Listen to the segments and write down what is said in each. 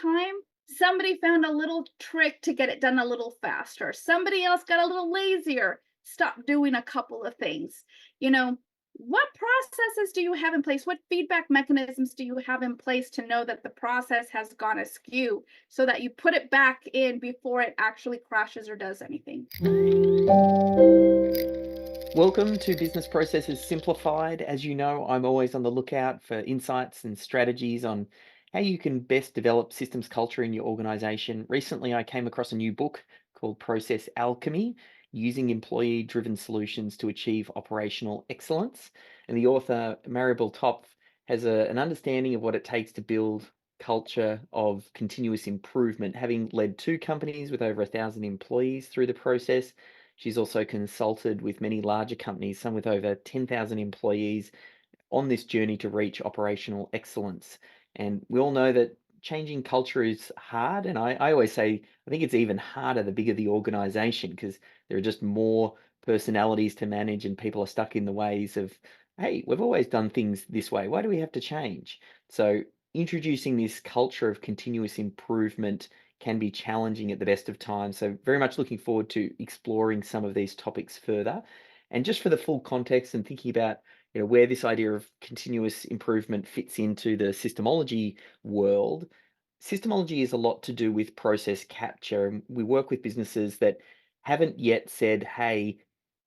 time, somebody found a little trick to get it done a little faster. Somebody else got a little lazier, stopped doing a couple of things. You know, what processes do you have in place? What feedback mechanisms do you have in place to know that the process has gone askew so that you put it back in before it actually crashes or does anything? Welcome to Business Processes Simplified. As you know, I'm always on the lookout for insights and strategies on how you can best develop systems culture in your organization. Recently, I came across a new book called Process Alchemy, Using Employee-Driven Solutions to Achieve Operational Excellence. And the author, Maribel has an understanding of what it takes to build culture of continuous improvement, having led two companies with over 1,000 employees through the process. She's also consulted with many larger companies, some with over 10,000 employees, on this journey to reach operational excellence. And we all know that changing culture is hard. And I always say, I think it's even harder the bigger the organization because there are just more personalities to manage and people are stuck in the ways of, hey, we've always done things this way. Why do we have to change? So introducing this culture of continuous improvement can be challenging at the best of times. So very much looking forward to exploring some of these topics further. And just for the full context and thinking about where this idea of continuous improvement fits into the systemology world. Systemology is a lot to do with process capture. And we work with businesses that haven't yet said, hey,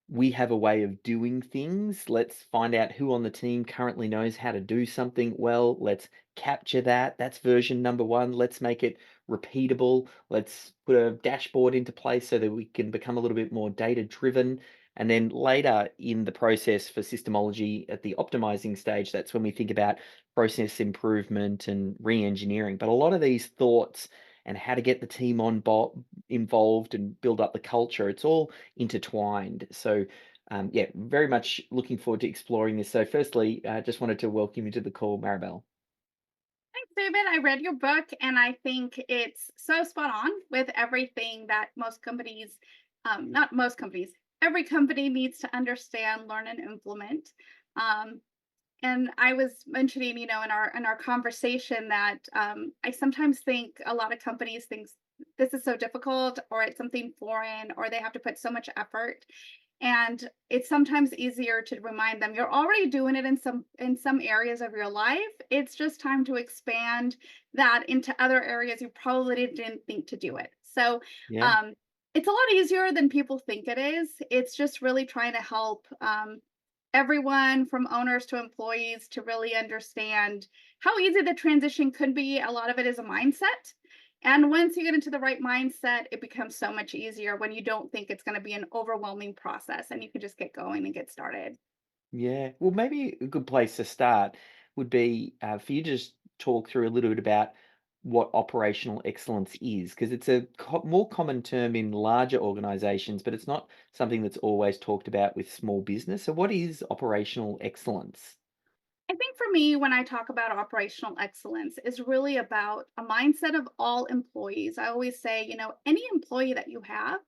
we have a way of doing things. Let's find out who on the team currently knows how to do something well. Let's capture that. That's version number one. Let's make it repeatable. Let's put a dashboard into place so that we can become a little bit more data driven. And then later in the process for systemology at the optimizing stage, that's when we think about process improvement and re-engineering. But a lot of these thoughts and how to get the team involved and build up the culture, it's all intertwined. So, yeah, very much looking forward to exploring this. So, firstly, just wanted to welcome you to the call, Maribel. Thanks, David. I read your book and I think it's so spot on with everything that most companies, not most companies, every company needs to understand, learn, and implement. Um, and I was mentioning, in our conversation that I sometimes think a lot of companies think this is so difficult, or it's something foreign, or they have to put so much effort. And it's sometimes easier to remind them you're already doing it in some areas of your life. It's just time to expand that into other areas you probably didn't think to do it. So Yeah. um, it's a lot easier than people think it is. It's just really trying to help everyone from owners to employees to really understand how easy the transition could be. A lot of it is a mindset. And once you get into the right mindset, it becomes so much easier when you don't think it's going to be an overwhelming process and you can just get going and get started. Yeah. Well, maybe a good place to start would be for you to just talk through a little bit about what operational excellence is, because it's a more common term in larger organizations, but it's not something that's always talked about with small business. So, what is operational excellence? I think for me, when I talk about operational excellence, is really about a mindset of all employees. I always say, any employee that you have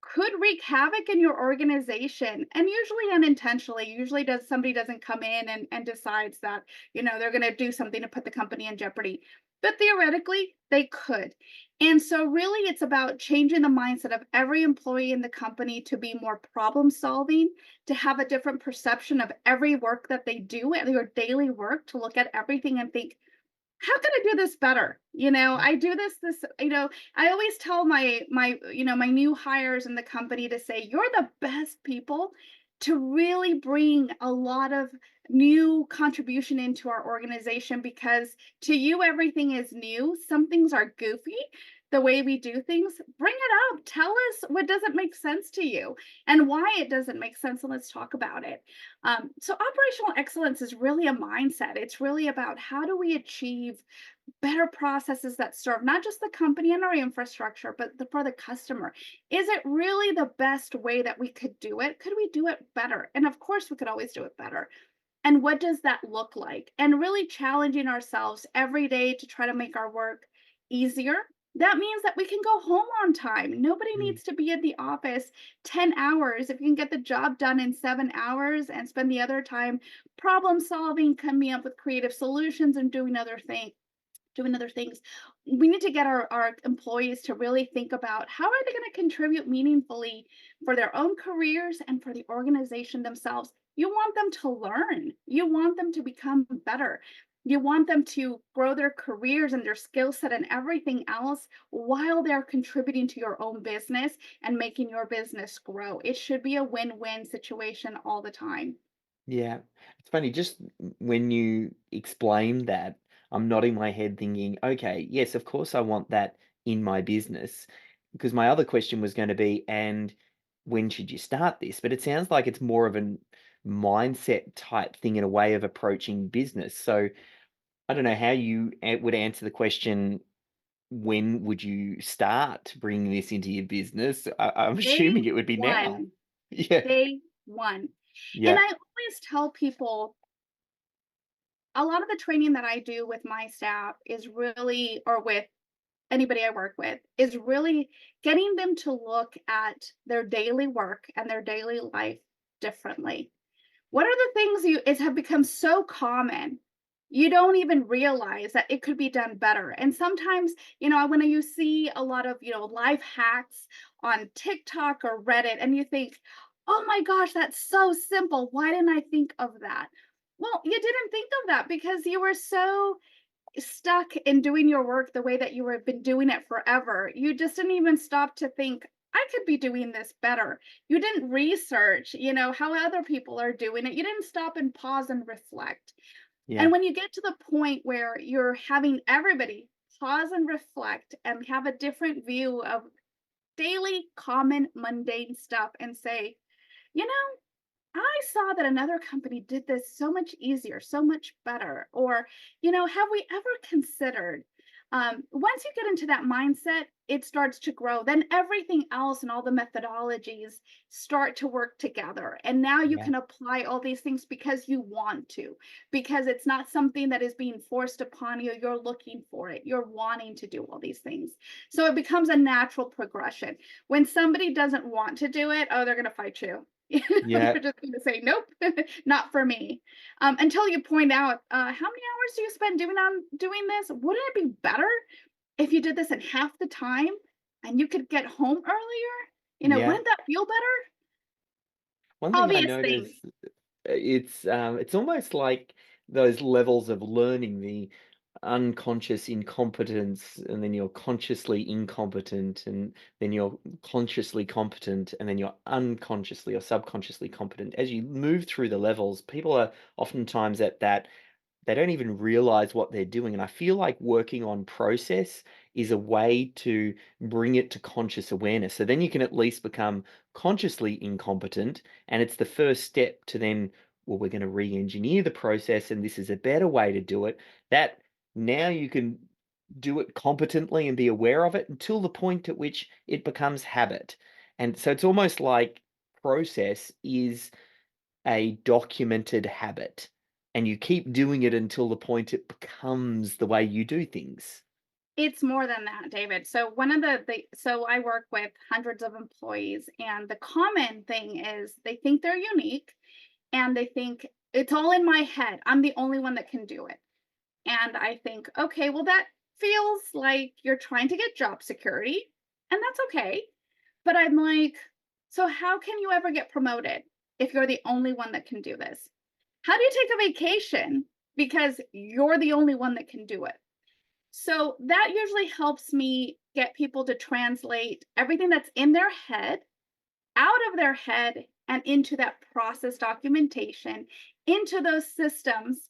could wreak havoc in your organization, and usually unintentionally. Usually does somebody doesn't come in and decides that they're going to do something to put the company in jeopardy, but theoretically they could. And so really it's about changing the mindset of every employee in the company to be more problem solving, to have a different perception of every work that they do at their daily work, to look at everything and think, how can I do this better? I do I always tell my new hires in the company to say, you're the best people to really bring a lot of new contribution into our organization, because to you everything is new. Some things are goofy, the way we do things. Bring it up. Tell us what doesn't make sense to you and why it doesn't make sense, and let's talk about it. So operational excellence is really a mindset. It's really about how do we achieve better processes that serve not just the company and our infrastructure, but for the customer. Is it really the best way that we could do it? Could we do it better? And of course, we could always do it better. And what does that look like? And really challenging ourselves every day to try to make our work easier. That means that we can go home on time. Nobody Mm. needs to be at the office 10 hours. If you can get the job done in 7 hours and spend the other time problem solving, coming up with creative solutions, and doing other things, doing other things. We need to get our employees to really think about how are they going to contribute meaningfully for their own careers and for the organization themselves. You want them to learn. You want them to become better. You want them to grow their careers and their skill set and everything else while they're contributing to your own business and making your business grow. It should be a win-win situation all the time. Yeah. It's funny, just when you explain that, I'm nodding my head thinking, okay, yes, of course I want that in my business. Because my other question was going to be, and when should you start this? But it sounds like it's more of a mindset type thing in a way of approaching business. So I don't know how you would answer the question, when would you start bringing this into your business? I'm Day assuming it would be now. one. Yeah. Day one. And Yeah. I always tell people a lot of the training that I do with my staff is really, or with anybody I work with, is really getting them to look at their daily work and their daily life differently. What are the things you is have become so common, you don't even realize that it could be done better. And sometimes, when you see a lot of, life hacks on TikTok or Reddit, and you think, "Oh my gosh, that's so simple. Why didn't I think of that?" Well, you didn't think of that because you were so stuck in doing your work the way that you have been doing it forever. You just didn't even stop to think, I could be doing this better. You didn't research, how other people are doing it. You didn't stop and pause and reflect. Yeah. And when you get to the point where you're having everybody pause and reflect and have a different view of daily, common, mundane stuff and say, you know, I saw that another company did this so much easier, so much better. Or, have we ever considered? Once you get into that mindset, it starts to grow. Then everything else and all the methodologies start to work together. And now you Yeah. can apply all these things because you want to, because it's not something that is being forced upon you. You're looking for it, you're wanting to do all these things. So it becomes a natural progression. When somebody doesn't want to do it, oh, they're going to fight you. Yeah. They're just going to say, nope, not for me. Until you point out, how many hours do you spend doing this? Wouldn't it be better if you did this in half the time and you could get home earlier? Yeah. Wouldn't that feel better? One thing I Obvious notice, things. it's almost like those levels of learning, the unconscious incompetence, and then you're consciously incompetent, and then you're consciously competent, and then you're unconsciously or subconsciously competent. As you move through the levels, people are oftentimes at that they don't even realize what they're doing. And I feel like working on process is a way to bring it to conscious awareness. So then you can at least become consciously incompetent. And it's the first step to then, well, we're going to re engineer the process. And this is a better way to do it. That now you can do it competently and be aware of it until the point at which it becomes habit. And so it's almost like process is a documented habit, and you keep doing it until the point it becomes the way you do things. It's more than that, David. So one of so I work with hundreds of employees, and the common thing is they think they're unique and they think it's all in my head. I'm the only one that can do it. And I think, okay, well, that feels like you're trying to get job security, and that's okay. But I'm like, so how can you ever get promoted if you're the only one that can do this? How do you take a vacation because you're the only one that can do it? So that usually helps me get people to translate everything that's in their head out of their head and into that process documentation, into those systems,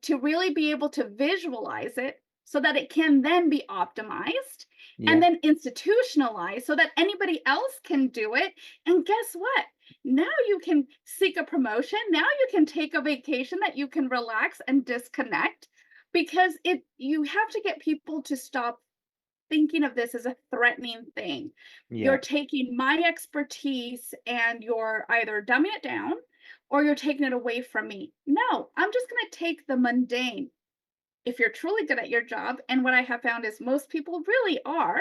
to really be able to visualize it so that it can then be optimized and Yeah, then institutionalized so that anybody else can do it. And guess what? Now you can seek a promotion. Now you can take a vacation that you can relax and disconnect because you have to get people to stop thinking of this as a threatening thing. You're yeah, taking my expertise and you're either dumbing it down or you're taking it away from me. No, I'm just going to take the mundane. If you're truly good at your job, and what I have found is most people really are,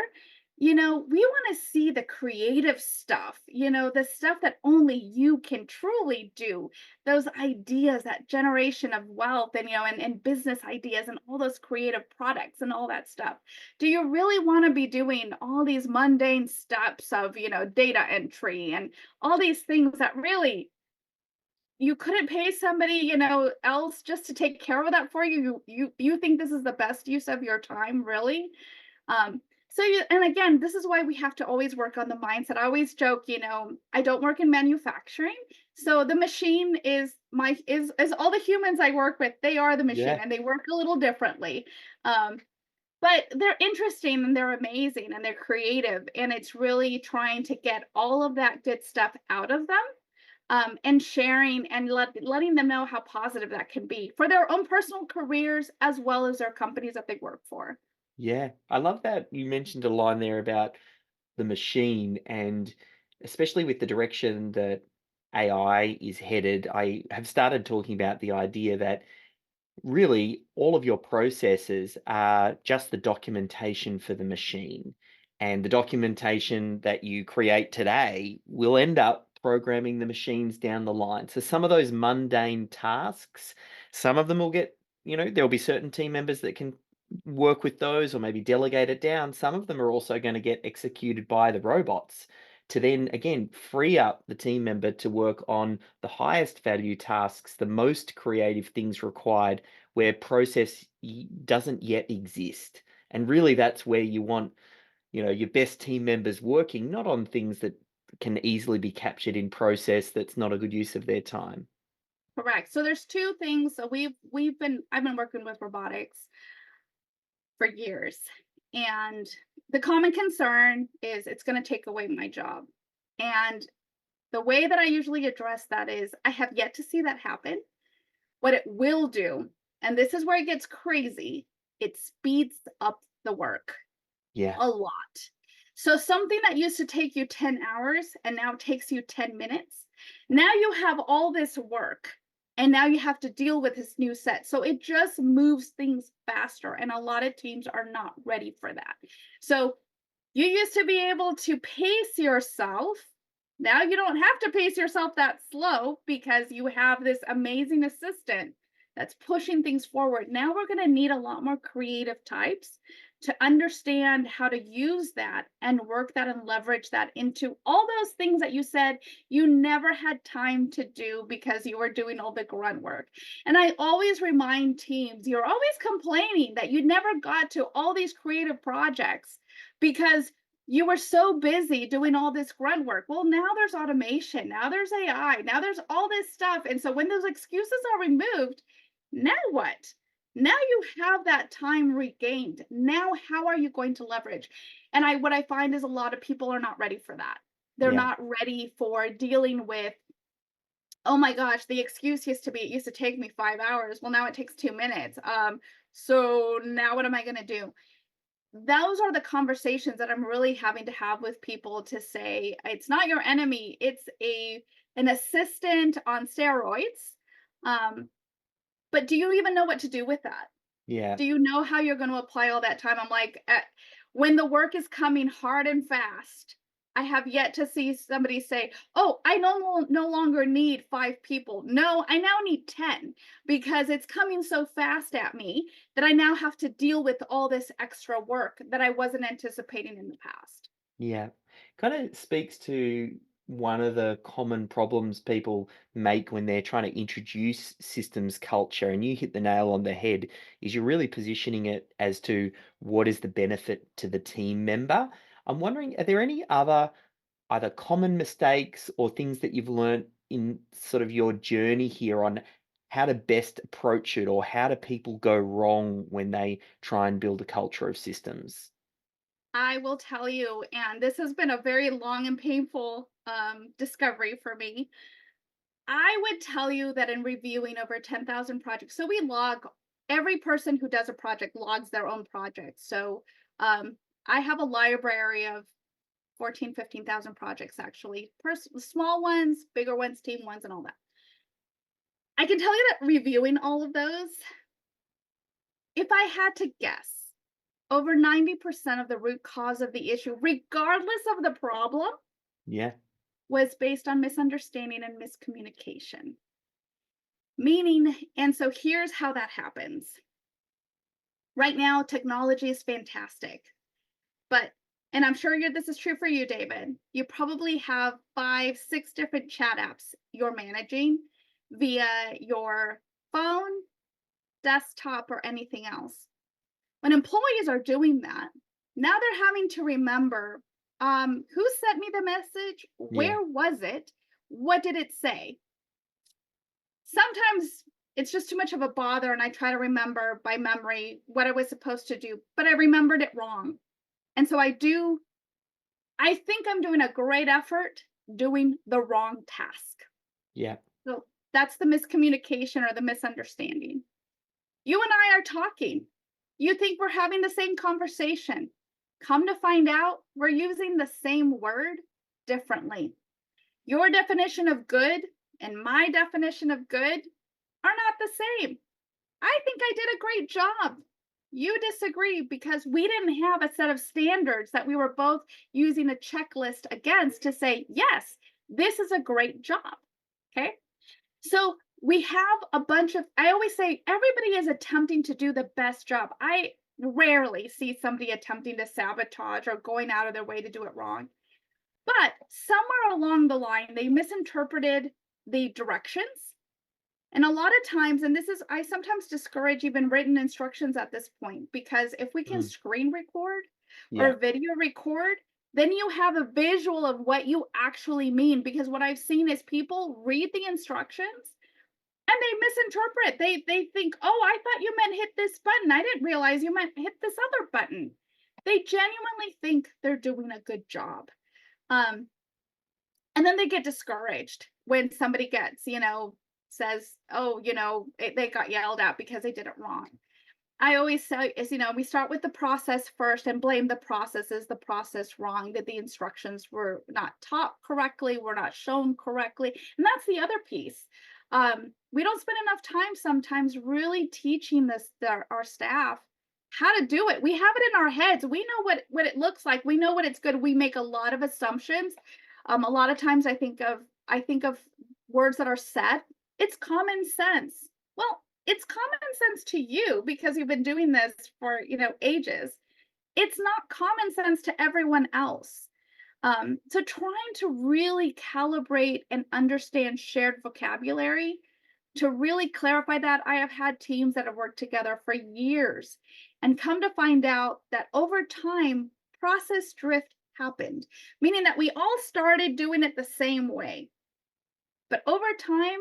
We want to see the creative stuff, the stuff that only you can truly do. Those ideas, that generation of wealth and business ideas and all those creative products and all that stuff. Do you really want to be doing all these mundane steps of, data entry and all these things that really you couldn't pay somebody, else just to take care of that for you? You think this is the best use of your time, really? And again, this is why we have to always work on the mindset. I always joke, I don't work in manufacturing. So the machine is all the humans I work with, they are the machine Yeah. and they work a little differently. Um, but they're interesting and they're amazing and they're creative. And it's really trying to get all of that good stuff out of them. And sharing and letting them know how positive that can be for their own personal careers as well as their companies that they work for. Yeah. I love that you mentioned a line there about the machine, and especially with the direction that AI is headed, I have started talking about the idea that really all of your processes are just the documentation for the machine. And the documentation that you create today will end up programming the machines down the line. So some of those mundane tasks, some of them will get, there'll be certain team members that can work with those or maybe delegate it down. Some of them are also going to get executed by the robots to then again free up the team member to work on the highest value tasks, the most creative things required where doesn't yet exist. And really, that's where you want, your best team members working, not on things that can easily be captured in process that's not a good use of their time. Correct. So there's two things. So I've been working with robotics for years. And the common concern is it's going to take away my job. And the way that I usually address that is I have yet to see that happen. What it will do, and this is where it gets crazy, it speeds up the work Yeah, a lot. So something that used to take you 10 hours and now takes you 10 minutes, now you have all this work and now you have to deal with this new set. So it just moves things faster and a lot of teams are not ready for that. So you used to be able to pace yourself. Now you don't have to pace yourself that slow because you have this amazing assistant that's pushing things forward. Now we're going to need a lot more creative types to understand how to use that and work that and leverage that into all those things that you said you never had time to do because you were doing all the grunt work. And I always remind teams, you're always complaining that you never got to all these creative projects because you were so busy doing all this grunt work. Well, now there's automation, now there's AI, now there's all this stuff. And so when those excuses are removed, now what? Now you have that time regained. Now, how are you going to leverage? And what I find is a lot of people are not ready for that. They're yeah, not ready for dealing with, oh my gosh, the excuse used to be it used to take me 5 hours. Well, now it takes 2 minutes. So now what am I going to do? Those are the conversations that I'm really having to have with people to say it's not your enemy, it's an assistant on steroids. Um, but do you even know what to do with that? yeah. Do you know how you're going to apply all that time? I'm like, when the work is coming hard and fast, I have yet to see somebody say, "Oh, I no longer need 5 people. No, I now need 10 because it's coming so fast at me that I now have to deal with all this extra work that I wasn't anticipating in the past." Yeah. Kind of speaks to one of the common problems people make when they're trying to introduce systems culture. And you hit the nail on the head, is you're really positioning it as to what is the benefit to the team member. I'm wondering, are there any other either common mistakes or things that you've learned in sort of your journey here on how to best approach it, or how do people go wrong when they try and build a culture of systems? I will tell you, and this has been a very long and painful discovery for me. I would tell you that in reviewing over 10,000 projects, so we log every person who does a project logs their own project. So I have a library of 14, 15,000 projects actually, small ones, bigger ones, team ones, and all that. I can tell you that reviewing all of those, if I had to guess, Over 90% of the root cause of the issue, regardless of the problem, Yeah. was based on misunderstanding and miscommunication. Meaning, and so here's how that happens. Right now, technology is fantastic, but, and I'm sure this is true for you, David. You probably have five, six different chat apps you're managing via your phone, desktop, or anything else. When employees are doing that, now they're having to remember, who sent me the message? Yeah. Where was it? What did it say? Sometimes it's just too much of a bother, and I try to remember by memory what I was supposed to do, but I remembered it wrong. And so I think I'm doing a great effort doing the wrong task. Yeah. So that's the miscommunication or the misunderstanding. You and I are talking. You think we're having the same conversation. Come to find out, we're using the same word differently. Your definition of good and my definition of good are not the same. I think I did a great job. You disagree because we didn't have a set of standards that we were both using a checklist against to say, yes, this is a great job. Okay. So we have a bunch of, I always say, everybody is attempting to do the best job. I rarely see somebody attempting to sabotage or going out of their way to do it wrong. But somewhere along the line, they misinterpreted the directions. And a lot of times, and this is, I sometimes discourage even written instructions at this point, because if we can Mm. screen record Yeah. or video record, then you have a visual of what you actually mean. Because what I've seen is people read the instructions and they misinterpret. They think, "Oh, I thought you meant hit this button. I didn't realize you meant hit this other button." They genuinely think they're doing a good job. Um, and then they get discouraged when somebody gets, says, "Oh, they got yelled at because they did it wrong." I always say is, we start with the process first and blame the process. Is the process wrong? That the instructions were not taught correctly, were not shown correctly. And that's the other piece. We don't spend enough time sometimes really teaching our staff how to do it. We have it in our heads. We know what it looks like. We know what it's good. We make a lot of assumptions. A lot of times I think of words that are said. It's common sense. Well, it's common sense to you because you've been doing this for, ages. It's not common sense to everyone else. So trying to really calibrate and understand shared vocabulary to really clarify that. I have had teams that have worked together for years and come to find out that over time, process drift happened, meaning that we all started doing it the same way. But over time,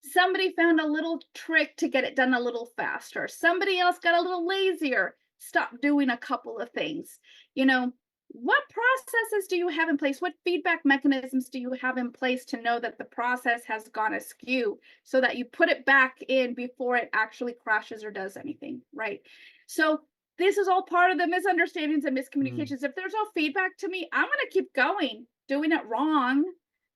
somebody found a little trick to get it done a little faster. Somebody else got a little lazier, stopped doing a couple of things. You know, what processes do you have in place? What feedback mechanisms do you have in place to know that the process has gone askew so that you put it back in before it actually crashes or does anything, right? So, this is all part of the misunderstandings and Mm. miscommunications. If there's no feedback to me, I'm going to keep going, doing it wrong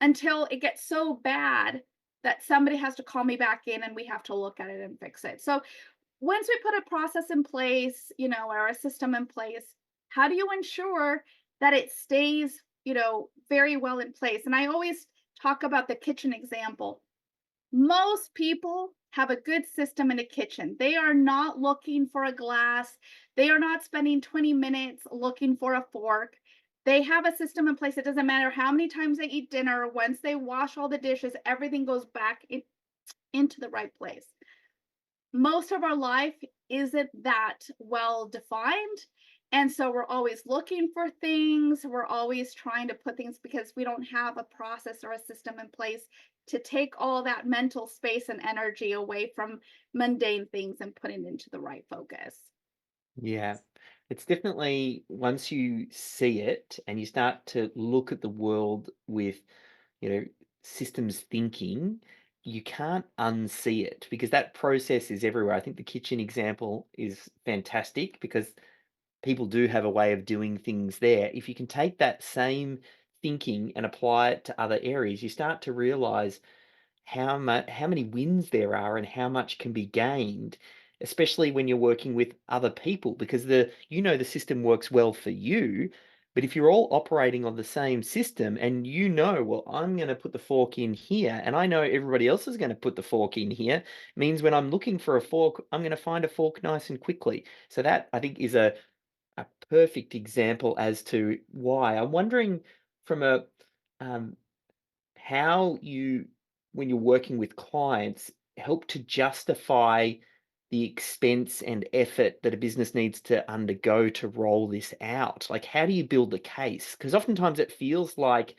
until it gets so bad that somebody has to call me back in and we have to look at it and fix it. So once we put a process in place, or a system in place, how do you ensure that it stays, very well in place? And I always talk about the kitchen example. Most people have a good system in a kitchen. They are not looking for a glass. They are not spending 20 minutes looking for a fork. They have a system in place. It doesn't matter how many times they eat dinner. Once they wash all the dishes, everything goes back into the right place. Most of our life isn't that well defined. And so we're always looking for things. We're always trying to put things because we don't have a process or a system in place to take all that mental space and energy away from mundane things and put it into the right focus. Yeah. It's definitely once you see it and you start to look at the world with, you know, systems thinking, you can't unsee it because that process is everywhere. I think the kitchen example is fantastic because people do have a way of doing things there. If you can take that same thinking and apply it to other areas, you start to realize how many wins there are and how much can be gained especially when you're working with other people because the system works well for you. But if you're all operating on the same system and well, I'm going to put the fork in here and I know everybody else is going to put the fork in here, means when I'm looking for a fork, I'm going to find a fork nice and quickly. So that I think is a perfect example as to why. I'm wondering from a um, how you, when you're working with clients, help to justify the expense and effort that a business needs to undergo to roll this out. Like, how do you build the case? Because oftentimes it feels like,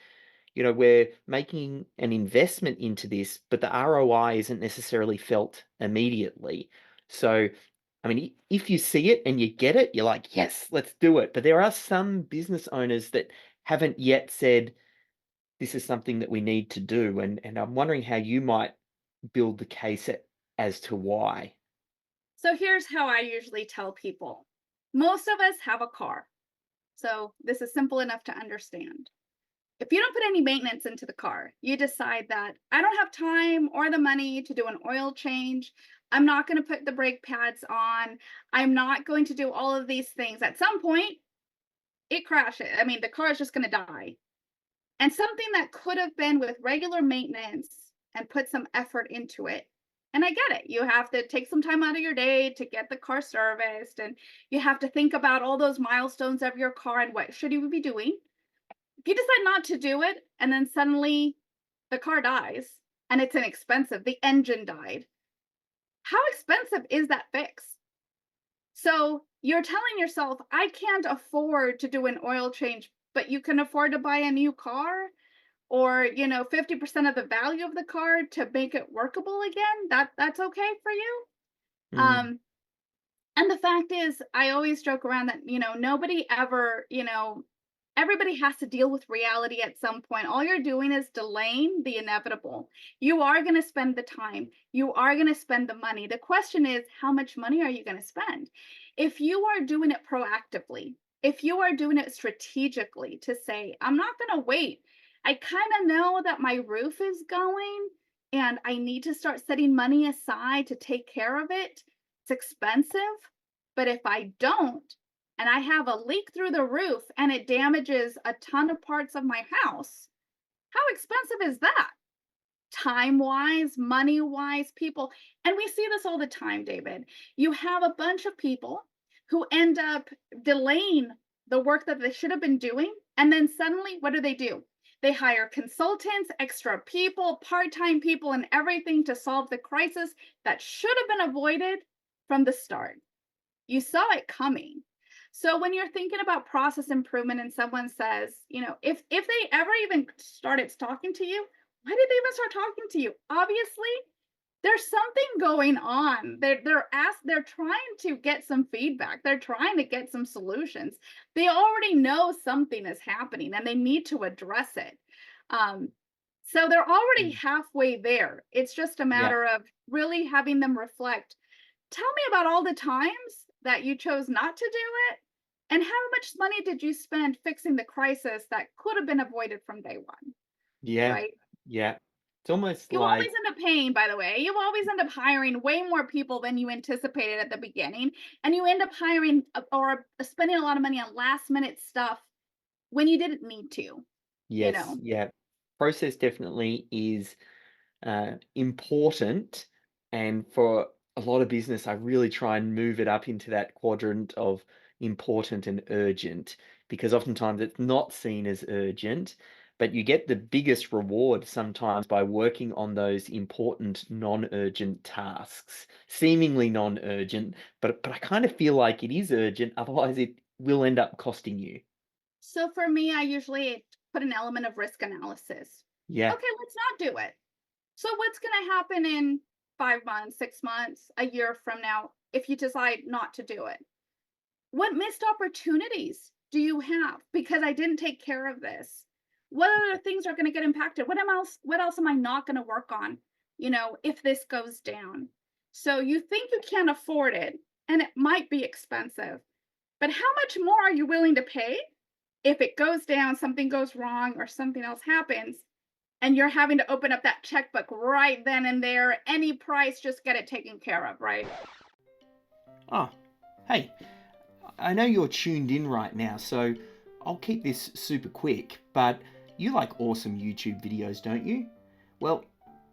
we're making an investment into this, but the ROI isn't necessarily felt immediately. So, I mean, if you see it and you get it, you're like, yes, let's do it. But there are some business owners that haven't yet said, this is something that we need to do. And I'm wondering how you might build the case as to why. So here's how I usually tell people. Most of us have a car. So this is simple enough to understand. If you don't put any maintenance into the car, you decide that I don't have time or the money to do an oil change. I'm not going to put the brake pads on. I'm not going to do all of these things. At some point, it crashes. I mean, the car is just going to die. And something that could have been with regular maintenance and put some effort into it. And I get it. You have to take some time out of your day to get the car serviced, and you have to think about all those milestones of your car and what should you be doing. If you decide not to do it and then suddenly the car dies and it's inexpensive, the engine died. How expensive is that fix? So you're telling yourself, I can't afford to do an oil change, but you can afford to buy a new car or 50% of the value of the car to make it workable again. That's okay for you. Mm, um and the fact is, I always joke around that nobody ever, everybody has to deal with reality at some point. All you're doing is delaying the inevitable. You are going to spend the time, you are going to spend the money. The question is, how much money are you going to spend? If you are doing it proactively, if you are doing it strategically to say, I'm not going to wait. I kind of know that my roof is going and I need to start setting money aside to take care of it. It's expensive, but if I don't, and I have a leak through the roof and it damages a ton of parts of my house, how expensive is that? Time wise, money wise, people. And we see this all the time, David. You have a bunch of people who end up delaying the work that they should have been doing. And then suddenly, what do? They hire consultants, extra people, part time people, and everything to solve the crisis that should have been avoided from the start. You saw it coming. So when you're thinking about process improvement and someone says, if they ever even started talking to you, why did they even start talking to you? Obviously, there's something going on. They're trying to get some feedback. They're trying to get some solutions. They already know something is happening and they need to address it. Um, so they're already mm, halfway there. It's just a yeah. matter of really having them reflect. Tell me about all the times that you chose not to do it, and how much money did you spend fixing the crisis that could have been avoided from day one, Yeah. right? Yeah. It's almost You always like, end up paying, by the way. You always end up hiring way more people than you anticipated at the beginning, and you end up hiring or spending a lot of money on last minute stuff when you didn't need to, you yes, know? yeah. Process definitely is important. And for a lot of business, I really try and move it up into that quadrant of important and urgent because oftentimes it's not seen as urgent, but you get the biggest reward sometimes by working on those important non-urgent tasks, seemingly non-urgent, but I kind of feel like it is urgent, otherwise it will end up costing you. So for me, I usually put an element of risk analysis. Yeah. Okay, let's not do it. So what's going to happen in 5 months, 6 months, a year from now if you decide not to do it? What missed opportunities do you have because I didn't take care of this? What other things are going to get impacted? What else am I not going to work on, if this goes down? So you think you can't afford it and it might be expensive, but how much more are you willing to pay if it goes down, something goes wrong or something else happens? And you're having to open up that checkbook right then and there, any price, just get it taken care of, right? Oh, hey, I know you're tuned in right now, so I'll keep this super quick, but you like awesome YouTube videos, don't you? Well,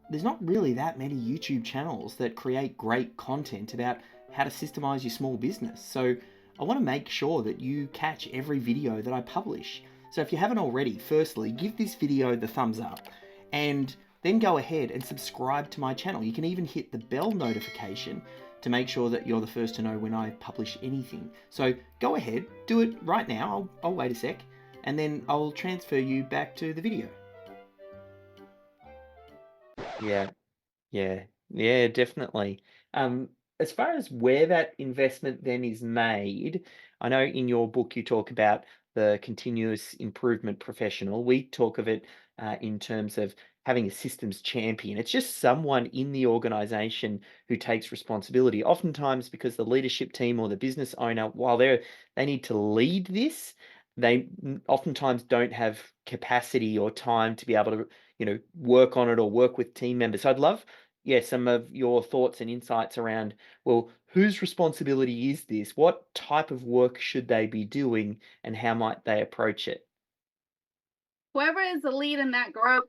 there's not really that many YouTube channels that create great content about how to systemize your small business. So I want to make sure that you catch every video that I publish. So if you haven't already, firstly, give this video the thumbs up and then go ahead and subscribe to my channel. You can even hit the bell notification to make sure that you're the first to know when I publish anything. So go ahead, do it right now. I'll wait a sec and then I'll transfer you back to the video. Yeah, yeah, yeah, definitely. As far as where that investment then is made, I know in your book you talk about the continuous improvement professional. We talk of it in terms of having a systems champion. It's just someone in the organization who takes responsibility. Oftentimes, because the leadership team or the business owner, while they need to lead this, they oftentimes don't have capacity or time to be able to, work on it or work with team members. So I'd love, yeah, some of your thoughts and insights around, well, whose responsibility is this? What type of work should they be doing and how might they approach it? Whoever is the lead in that group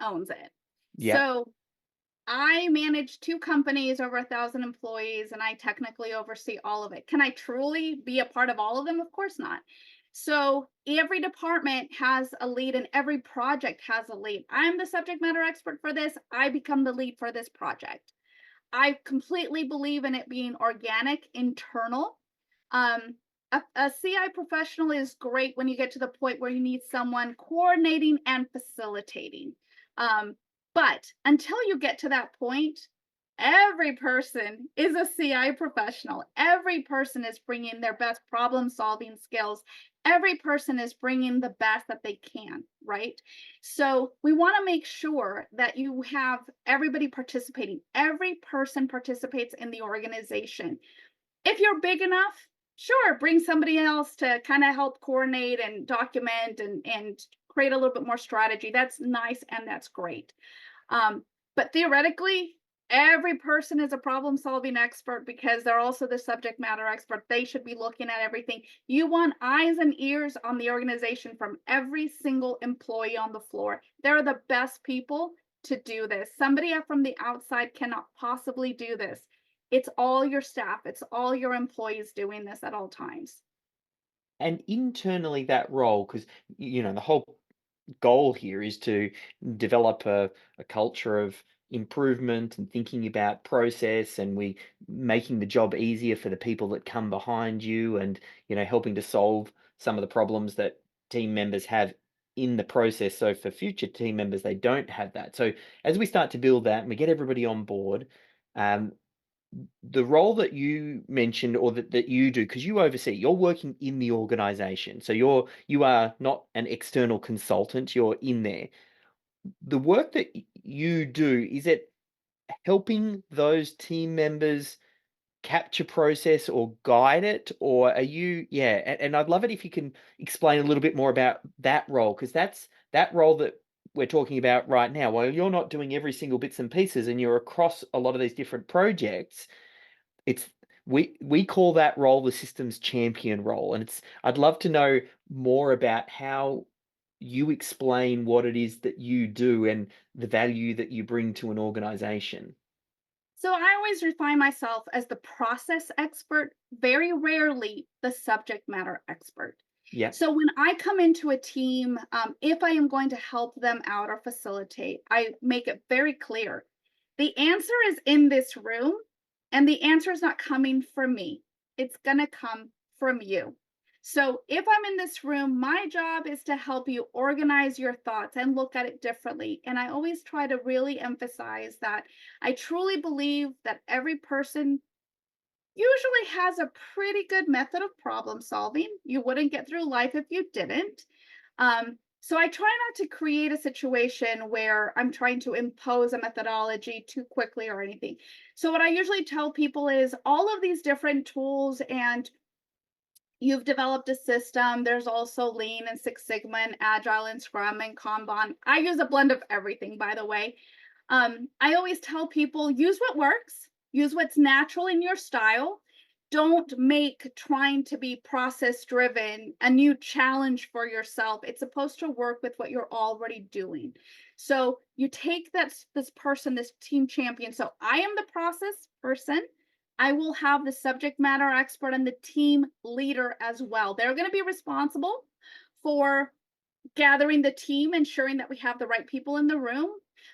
owns it. Yeah. So I manage 2 companies, over 1,000 employees, and I technically oversee all of it. Can I truly be a part of all of them? Of course not. So every department has a lead and every project has a lead. I'm the subject matter expert for this. I become the lead for this project. I completely believe in it being organic, internal. A CI professional is great when you get to the point where you need someone coordinating and facilitating. Um, but until you get to that point, every person is a CI professional. Every person is bringing their best problem solving skills. Every person is bringing the best that they can, right? So we want to make sure that you have everybody participating. Every person participates in the organization. If you're big enough, sure, bring somebody else to kind of help coordinate and document and create a little bit more strategy. That's nice and that's great. Um, but theoretically, every person is a problem solving expert because they're also the subject matter expert. They should be looking at everything. You want eyes and ears on the organization from every single employee on the floor. They're the best people to do this. Somebody from the outside cannot possibly do this. It's all your staff, it's all your employees doing this at all times. And internally that role, because the whole goal here is to develop a culture of improvement and thinking about process and we making the job easier for the people that come behind you and helping to solve some of the problems that team members have in the process, so for future team members they don't have that. So as we start to build that and we get everybody on board, um, the role that you mentioned or that you do, because you oversee, you're working in the organization, so you are not an external consultant, you're in there. The work that you do, is it helping those team members capture process or guide it, or are you, yeah, and I'd love it if you can explain a little bit more about that role, because that's that role that we're talking about right now. While you're not doing every single bits and pieces and you're across a lot of these different projects, it's we call that role the systems champion role, and it's I'd love to know more about how you explain what it is that you do and the value that you bring to an organization. So I always define myself as the process expert, very rarely the subject matter expert. Yeah. So when I come into a team, if I am going to help them out or facilitate, I make it very clear. The answer is in this room, and the answer is not coming from me. It's going to come from you. So if I'm in this room, my job is to help you organize your thoughts and look at it differently. And I always try to really emphasize that I truly believe that every person usually has a pretty good method of problem solving. You wouldn't get through life if you didn't. So I try not to create a situation where I'm trying to impose a methodology too quickly or anything. So what I usually tell people is all of these different tools, and you've developed a system. There's also Lean and Six Sigma and Agile and Scrum and Kanban. I use a blend of everything, by the way. I always tell people use what works, use what's natural in your style. Don't make trying to be process driven a new challenge for yourself. It's supposed to work with what you're already doing. So you take this person, this team champion. So I am the process person. I will have the subject matter expert and the team leader as well. They're going to be responsible for gathering the team, ensuring that we have the right people in the room,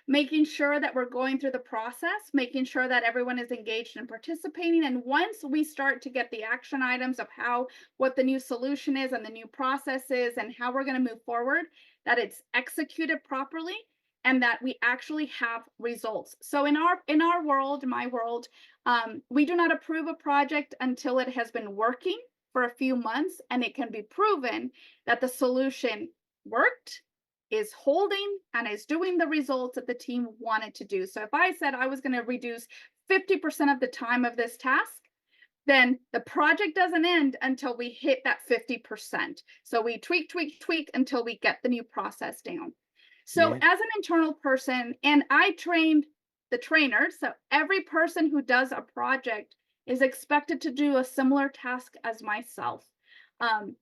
making sure that we're going through the process, making sure that everyone is engaged and participating. And once we start to get the action items of what the new solution is and the new process is and how we're going to move forward, that it's executed properly and that we actually have results. So in our world, in my world, we do not approve a project until it has been working for a few months and it can be proven that the solution worked, is holding, and is doing the results that the team wanted to do. So if I said I was going to reduce 50% of the time of this task, then the project doesn't end until we hit that 50%. So we tweak, tweak, tweak until we get the new process down. So Yeah. as an internal person, and I trained the trainers, so every person who does a project is expected to do a similar task as myself. Um,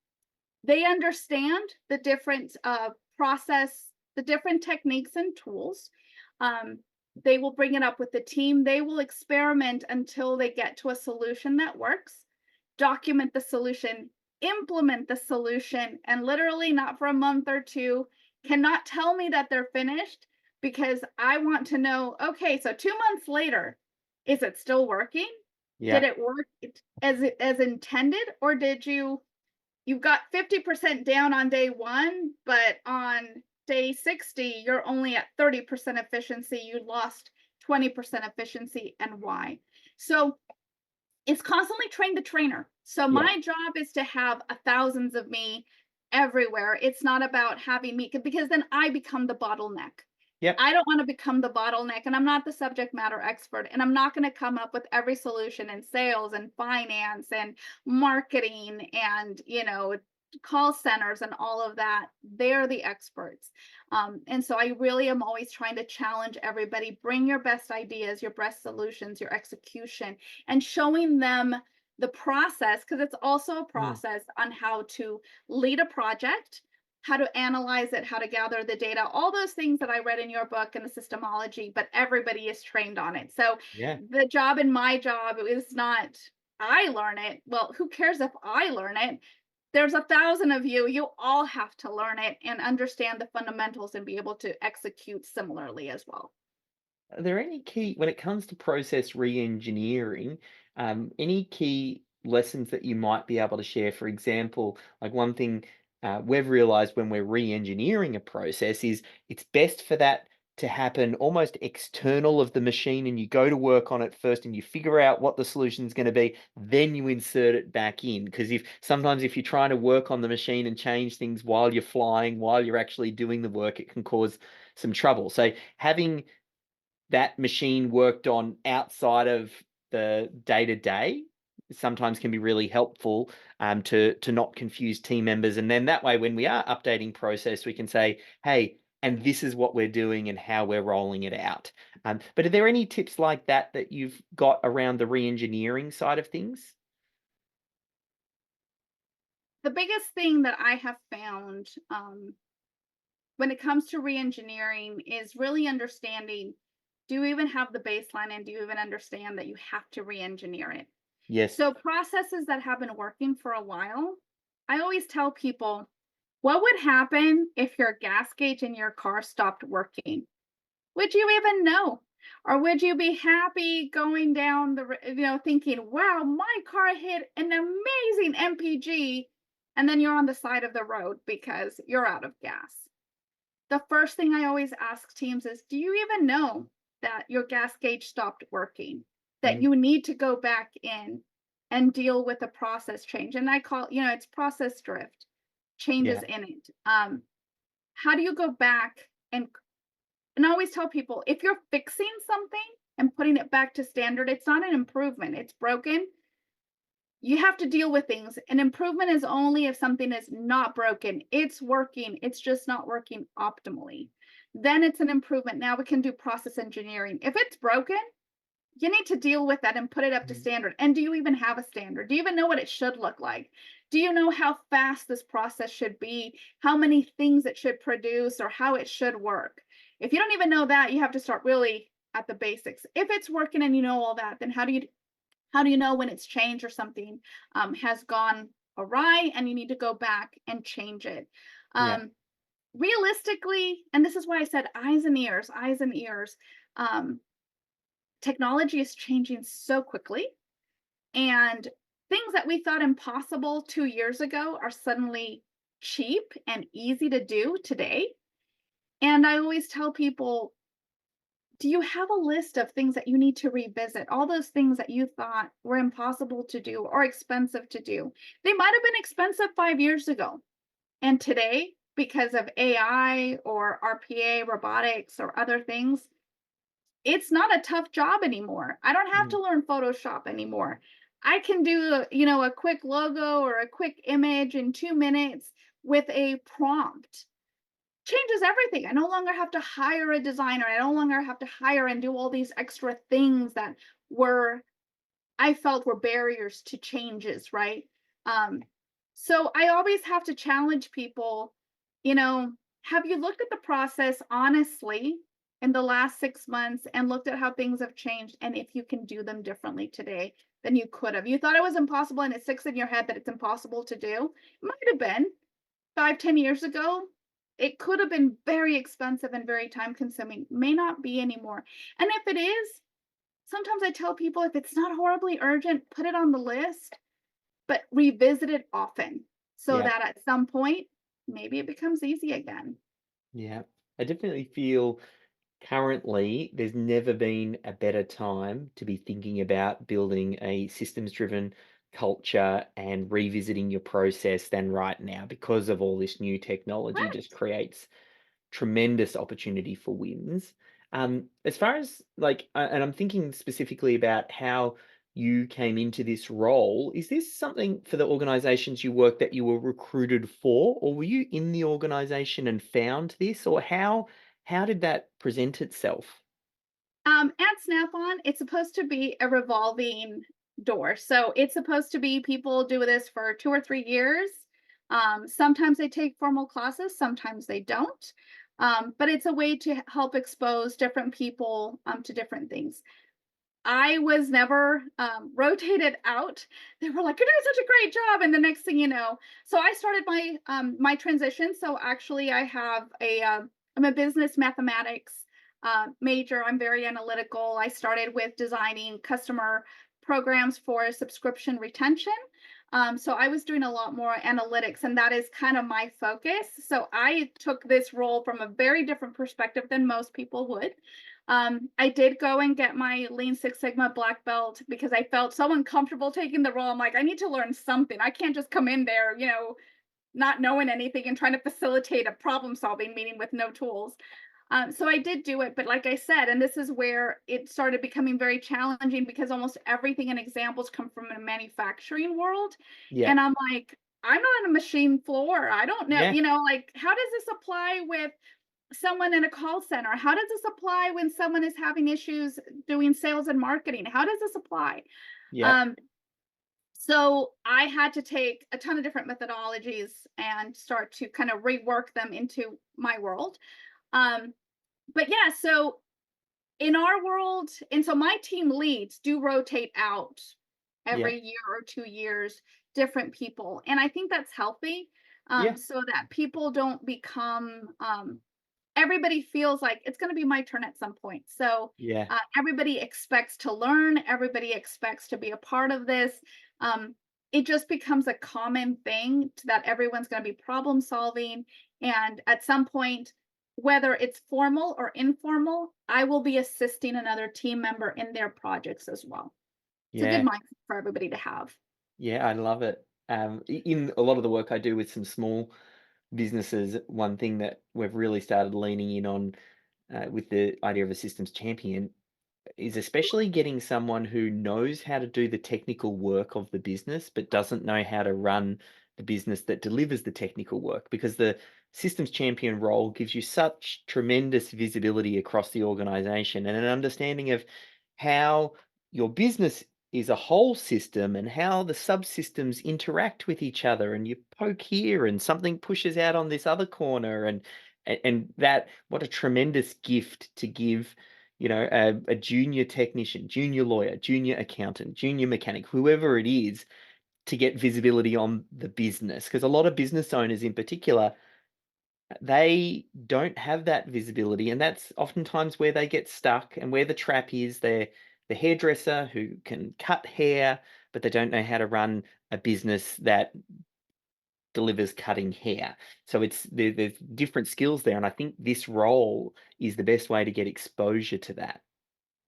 they understand the different process, the different techniques and tools. Um, they will bring it up with the team. They will experiment until they get to a solution that works, document the solution, implement the solution, and literally not for a month or two, cannot tell me that they're finished because I want to know, okay, so 2 months later, is it still working? Yeah. Did it work as intended, or did you've got 50% down on day 1, but on day 60, you're only at 30% efficiency. You lost 20% efficiency, and why? So it's constantly train the trainer. So Yeah. my job is to have thousands of me everywhere. It's not about having me because then I become the bottleneck. Yep. I don't want to become the bottleneck, and I'm not the subject matter expert, and I'm not going to come up with every solution in sales and finance and marketing and, call centers and all of that. They're the experts. And so I really am always trying to challenge everybody, bring your best ideas, your best solutions, your execution, and showing them the process, because it's also a Mm. process on how to lead a project, how to analyze it, how to gather the data, all those things that I read in your book and the systemology, but everybody is trained on it. So Yeah. the job in my job is not I learn it. Well, who cares if I learn it? There's 1,000 of you. You all have to learn it and understand the fundamentals and be able to execute similarly as well. Are there any key, when it comes to process re-engineering, any key lessons that you might be able to share? For example, like one thing we've realized when we're re-engineering a process is it's best for that to happen almost external of the machine, and you go to work on it first and you figure out what the solution is going to be, then you insert it back in. Because if you're trying to work on the machine and change things while you're flying, while you're actually doing the work, it can cause some trouble. So having that machine worked on outside of the day to day sometimes can be really helpful, to not confuse team members. And then that way, when we are updating process, we can say, hey, and this is what we're doing and how we're rolling it out. But are there any tips like that that you've got around the re-engineering side of things? The biggest thing that I have found when it comes to re-engineering is really understanding, do you even have the baseline and do you even understand that you have to re-engineer it? Yes. So processes that have been working for a while, I always tell people, what would happen if your gas gauge in your car stopped working? Would you even know? Or would you be happy going down thinking, wow, my car hit an amazing MPG, and then you're on the side of the road because you're out of gas? The first thing I always ask teams is, do you even know that your gas gauge stopped working? That Mm, you need to go back in and deal with a process change. And I call, it's process drift, changes yeah. in it. How do you go back and I always tell people, if you're fixing something and putting it back to standard, it's not an improvement. It's broken. You have to deal with things. An improvement is only if something is not broken. It's working. It's just not working optimally. Then it's an improvement. Now we can do process engineering. If it's broken, you need to deal with that and put it up to Mhm. standard. And do you even have a standard? Do you even know what it should look like? Do you know how fast this process should be? How many things it should produce or how it should work? If you don't even know that, you have to start really at the basics. If it's working and you know all that, then how do you know when it's changed or something has gone awry and you need to go back and change it? Yeah. Um, Realistically, and this is why I said eyes and ears, eyes and ears. Um, Technology is changing so quickly, and things that we thought impossible 2 years ago are suddenly cheap and easy to do today. And I always tell people, do you have a list of things that you need to revisit? All those things that you thought were impossible to do or expensive to do. They might have been expensive 5 years ago. And today, because of AI or RPA, robotics, or other things, it's not a tough job anymore. I don't have Mm. to learn Photoshop anymore. I can do, a quick logo or a quick image in 2 minutes with a prompt. Changes everything. I no longer have to hire a designer. I no longer have to hire and do all these extra things that were I felt were barriers to changes, right? Um, so I always have to challenge people, you know, have you looked at the process honestly in the last 6 months and looked at how things have changed and if you can do them differently today than you could have? You thought it was impossible and it sticks in your head that it's impossible to do. It might have been 5, 10 years ago. It could have been very expensive and very time consuming, may not be anymore. And if it is, sometimes I tell people if it's not horribly urgent, put it on the list, but revisit it often so Yeah. that at some point, maybe it becomes easy again. Yeah. I definitely feel currently there's never been a better time to be thinking about building a systems driven culture and revisiting your process than right now because of all this new technology just Correct. creates tremendous opportunity for wins. As far as like, and I'm thinking specifically about how you came into this role. Is this something for the organizations you work that you were recruited for, or were you in the organization and found this, or how did that present itself? At Snap-on, it's supposed to be a revolving door. So it's supposed to be people do this for 2 or 3 years. Sometimes they take formal classes, sometimes they don't. But it's a way to help expose different people to different things. I was never rotated out. They were like, "You're doing such a great job," and the next thing you know, so I started my transition. So actually, I'm a business mathematics major. I'm very analytical. I started with designing customer programs for subscription retention. So I was doing a lot more analytics, and that is kind of my focus. So I took this role from a very different perspective than most people would. I did go and get my Lean Six Sigma black belt because I felt so uncomfortable taking the role. I'm like, I need to learn something. I can't just come in there, not knowing anything and trying to facilitate a problem solving meeting with no tools. So I did do it, but like I said, and this is where it started becoming very challenging because almost everything and examples come from a manufacturing world. Yeah. And I'm like, I'm not on a machine floor. I don't know, Yeah. like how does this apply with someone in a call center? How does this apply when someone is having issues doing sales and marketing? How does this apply? Yeah. Um, so I had to take a ton of different methodologies and start to kind of rework them into my world. Um, but yeah, so in our world, and so my team leads do rotate out Yeah. every year or 2 years, different people. And I think that's healthy, Yeah. so that people don't become everybody feels like it's going to be my turn at some point. So Yeah. everybody expects to learn, everybody expects to be a part of this. Um, it just becomes a common thing that everyone's going to be problem solving. And at some point, whether it's formal or informal, I will be assisting another team member in their projects as well. It's a good Yeah. mindset for everybody to have. Yeah. I love it. In a lot of the work I do with some small businesses, one thing that we've really started leaning in on with the idea of a systems champion is especially getting someone who knows how to do the technical work of the business, but doesn't know how to run the business that delivers the technical work. Because the systems champion role gives you such tremendous visibility across the organization and an understanding of how your business is a whole system and how the subsystems interact with each other, and you poke here and something pushes out on this other corner, and that, what a tremendous gift to give, a junior technician, junior lawyer, junior accountant, junior mechanic, whoever it is, to get visibility on the business, because a lot of business owners in particular, they don't have that visibility, and that's oftentimes where they get stuck and where the trap is. They're the hairdresser who can cut hair, but they don't know how to run a business that delivers cutting hair. So there's different skills there, and I think this role is the best way to get exposure to that.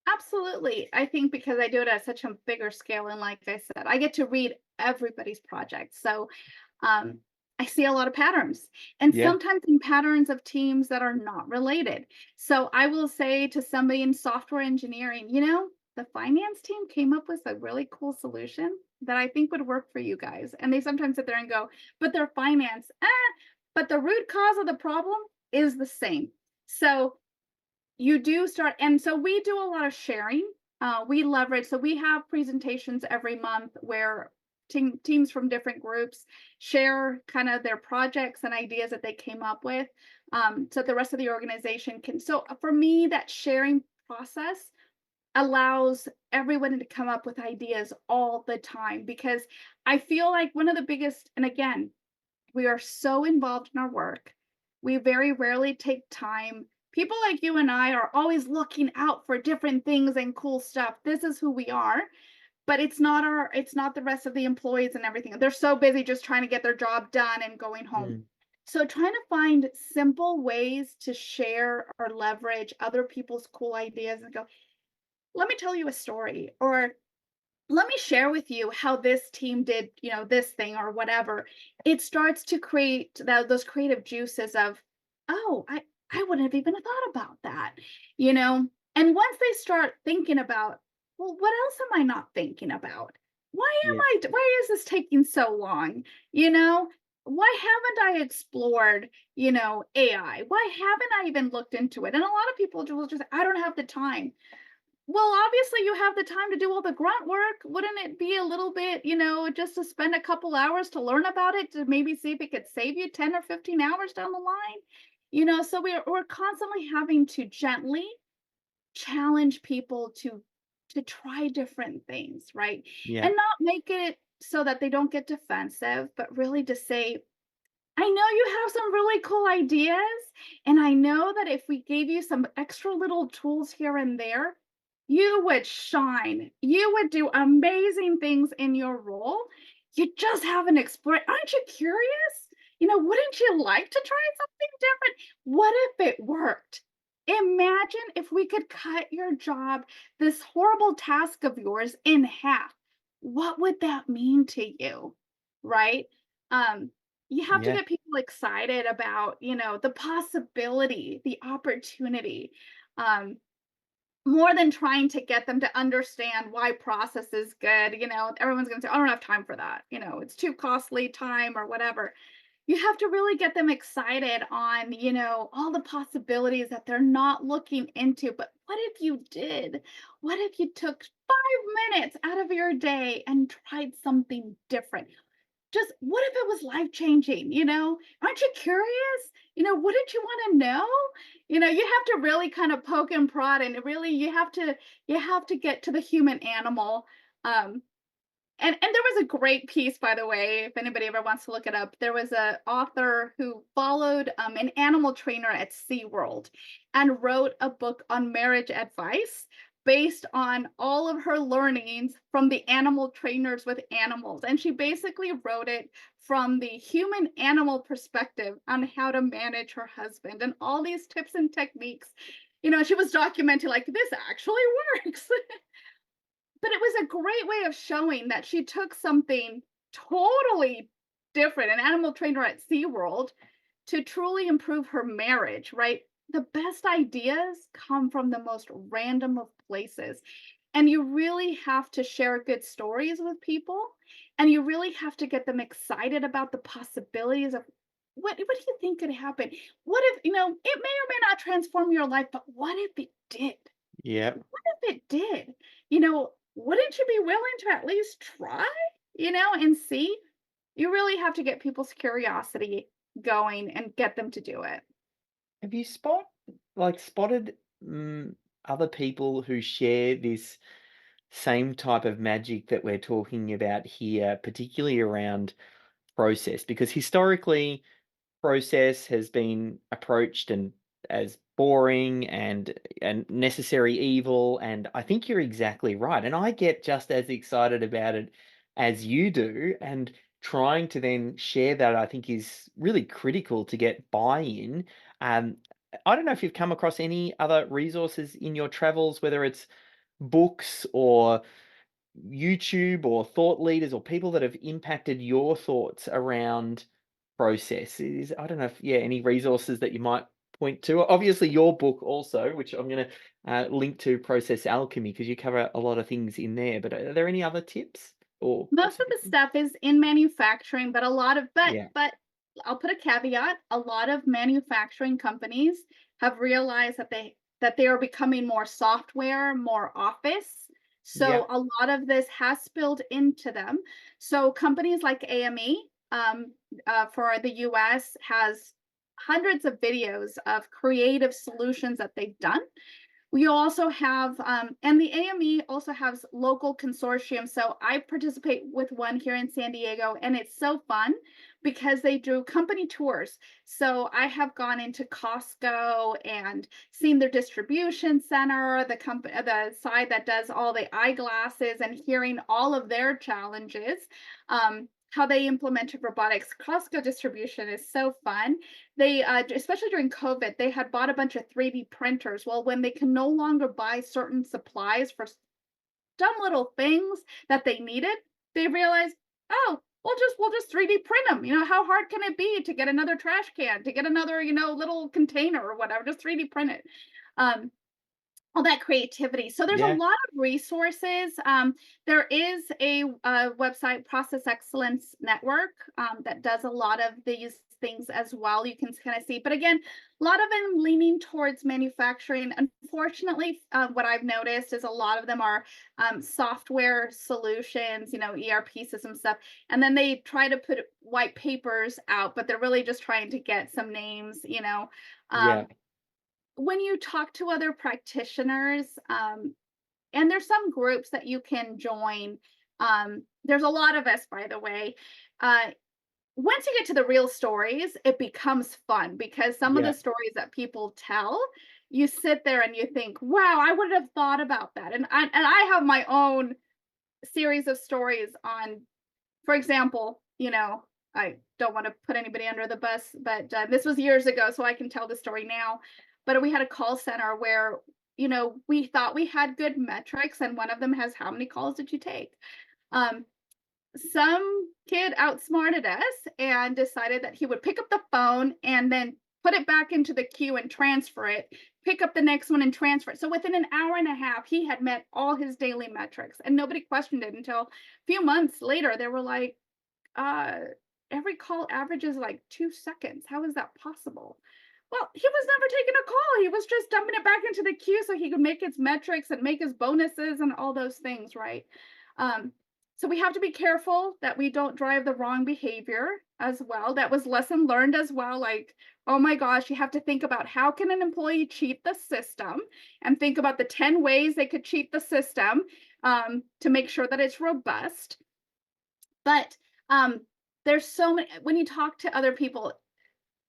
Absolutely. I think because I do it at such a bigger scale, and like I said, I get to read everybody's project. So um, I see a lot of patterns, and Yeah, sometimes in patterns of teams that are not related. So I will say to somebody in software engineering, the finance team came up with a really cool solution that I think would work for you guys. And they sometimes sit there and go, but they're finance. But the root cause of the problem is the same. So you do start, and so we do a lot of sharing. We leverage, so we have presentations every month where teams from different groups share kind of their projects and ideas that they came up with, so the rest of the organization can. So for me, that sharing process allows everyone to come up with ideas all the time, because I feel like one of the biggest, and again, we are so involved in our work. We very rarely take time. People like you and I are always looking out for different things and cool stuff. This is who we are, but it's not the rest of the employees and everything. They're so busy just trying to get their job done and going home. mm, So trying to find simple ways to share or leverage other people's cool ideas and go, let me tell you a story, or let me share with you how this team did, this thing or whatever. It starts to create those creative juices of, oh, I wouldn't have even thought about that, you know. And once they start thinking about, well, what else am I not thinking about? yeah, Why is this taking so long? You know, why haven't I explored, AI? Why haven't I even looked into it? And a lot of people will just, I don't have the time. Well, obviously you have the time to do all the grunt work. Wouldn't it be a little bit, just to spend a couple hours to learn about it, to maybe see if it could save you 10 or 15 hours down the line? So we're constantly having to gently challenge people to try different things, right? yeah, And not make it so that they don't get defensive, but really to say, I know you have some really cool ideas, and I know that if we gave you some extra little tools here and there, you would shine. You would do amazing things in your role. You just haven't explored. Aren't you curious? Wouldn't you like to try something different? What if it worked? Imagine if we could cut your job, this horrible task of yours, in half. What would that mean to you? Right? Um, you have to yeah, get people excited about, the possibility, the opportunity, um, more than trying to get them to understand why process is good. Everyone's going to say, I don't have time for that. It's too costly time or whatever. You have to really get them excited on, all the possibilities that they're not looking into. But what if you did? What if you took 5 minutes out of your day and tried something different? Just what if it was life changing, Aren't you curious? Wouldn't you wanna know? You have to really kind of poke and prod, and really you have to get to the human animal. And there was a great piece, by the way, if anybody ever wants to look it up. There was a author who followed, an animal trainer at SeaWorld and wrote a book on marriage advice based on all of her learnings from the animal trainers with animals. And she basically wrote it from the human animal perspective on how to manage her husband and all these tips and techniques. She was documenting, like, this actually works. But it was a great way of showing that she took something totally different, an animal trainer at SeaWorld, to truly improve her marriage, right? The best ideas come from the most random of places. And you really have to share good stories with people. And you really have to get them excited about the possibilities of what do you think could happen? What if, it may or may not transform your life, but what if it did? yeah, What if it did? wouldn't you be willing to at least try, and see? You really have to get people's curiosity going and get them to do it. Have you spotted other people who share this same type of magic that we're talking about here, particularly around process? Because historically, process has been approached and as boring and necessary evil, and I think you're exactly right, and I get just as excited about it as you do, and trying to then share that I think is really critical to get buy-in. um, I don't know if you've come across any other resources in your travels, whether it's books or YouTube or thought leaders or people that have impacted your thoughts around processes. I don't know if, yeah, any resources that you might point to. Obviously, your book also, which I'm going to link to Process Alchemy because you cover a lot of things in there. But are there any other tips or Most of the stuff is in manufacturing, but a lot of yeah, but I'll put a caveat, a lot of manufacturing companies have realized that they are becoming more software, more office. yeah, So a lot of this has spilled into them. So companies like AME, for the US, has hundreds of videos of creative solutions that they've done. We also have, and the AME also has local consortiums. So I participate with one here in San Diego, and it's so fun because they do company tours. So I have gone into Costco and seen their distribution center, the side that does all the eyeglasses, and hearing all of their challenges. How they implemented robotics. Costco distribution is so fun. They, especially during COVID, they had bought a bunch of 3D printers. Well, when they can no longer buy certain supplies for dumb little things that they needed, they realized, oh, we'll just 3D print them. How hard can it be to get another trash can, to get another, little container or whatever? Just 3D print it. Um, all that creativity. So there's a yeah, lot of resources. There is a website, Process Excellence Network, that does a lot of these things as well. You can kind of see, but again, a lot of them leaning towards manufacturing. Unfortunately, what I've noticed is a lot of them are software solutions, ERP system stuff, and then they try to put white papers out, but they're really just trying to get some names. yeah, Um, when you talk to other practitioners, and there's some groups that you can join. There's a lot of us, by the way. Uh, Once you get to the real stories, it becomes fun because some of the yeah, stories that people tell, you sit there and you think, "Wow, I would have thought about that." And I have my own series of stories on, for example, I don't want to put anybody under the bus, but this was years ago, so I can tell the story now. But we had a call center where, we thought we had good metrics, and one of them has how many calls did you take? Um, some kid outsmarted us and decided that he would pick up the phone and then put it back into the queue and transfer it, pick up the next one and transfer it. So within an hour and a half, he had met all his daily metrics, and nobody questioned it until a few months later. They were like, uh, every call averages like 2 seconds. How is that possible? Well, he was never taking a call. He was just dumping it back into the queue so he could make his metrics and make his bonuses and all those things, right? Um, so we have to be careful that we don't drive the wrong behavior as well. That was lesson learned as well. Like, oh my gosh, you have to think about how can an employee cheat the system, and think about the 10 ways they could cheat the system, to make sure that it's robust. But there's so many. When you talk to other people,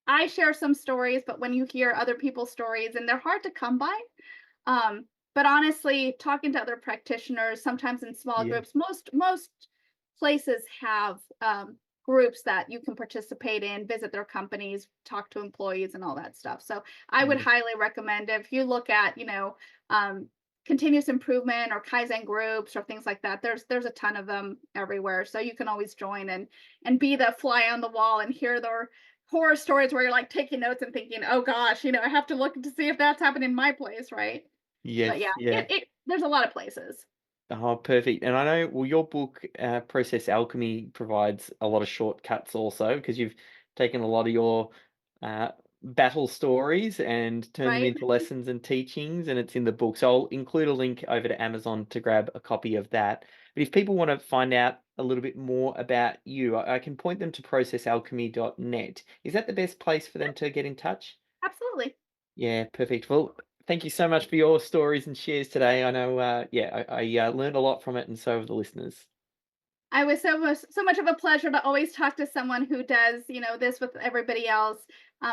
I share some stories, but when you hear other people's stories, and they're hard to come by. But honestly, talking to other practitioners, sometimes in small yeah, groups, most places have groups that you can participate in, visit their companies, talk to employees, and all that stuff. So I would yeah, highly recommend, if you look at, um, continuous improvement or Kaizen groups or things like that. There's a ton of them everywhere, so you can always join and be the fly on the wall and hear their horror stories where you're like taking notes and thinking, oh gosh, I have to look to see if that's happened in my place, right? yes, But yeah, yeah. it there's a lot of places. Oh, perfect. And I know, well, your book, Process Alchemy, provides a lot of shortcuts also because you've taken a lot of your uh, battle stories and turn them right? into lessons and teachings, and it's in the book. So I'll include a link over to Amazon to grab a copy of that. But if people want to find out a little bit more about you, I can point them to processalchemy.net. Is that the best place for them to get in touch? Absolutely. Yeah, perfect. Well, thank you so much for your stories and shares today. I know, I learned a lot from it, and so have the listeners. I was so much of a pleasure to always talk to someone who does, this with everybody else.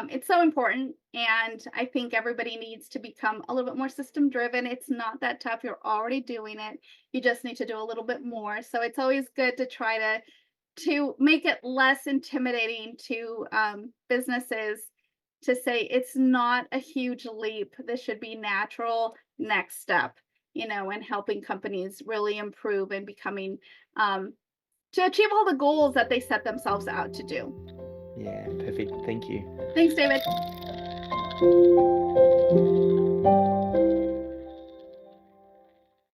It's so important, and I think everybody needs to become a little bit more system driven. It's not that tough. You're already doing it. You just need to do a little bit more. So it's always good to try to make it less intimidating to businesses to say it's not a huge leap. This should be natural next step, and helping companies really improve and becoming to achieve all the goals that they set themselves out to do. Yeah, perfect. Thank you. Thanks, David.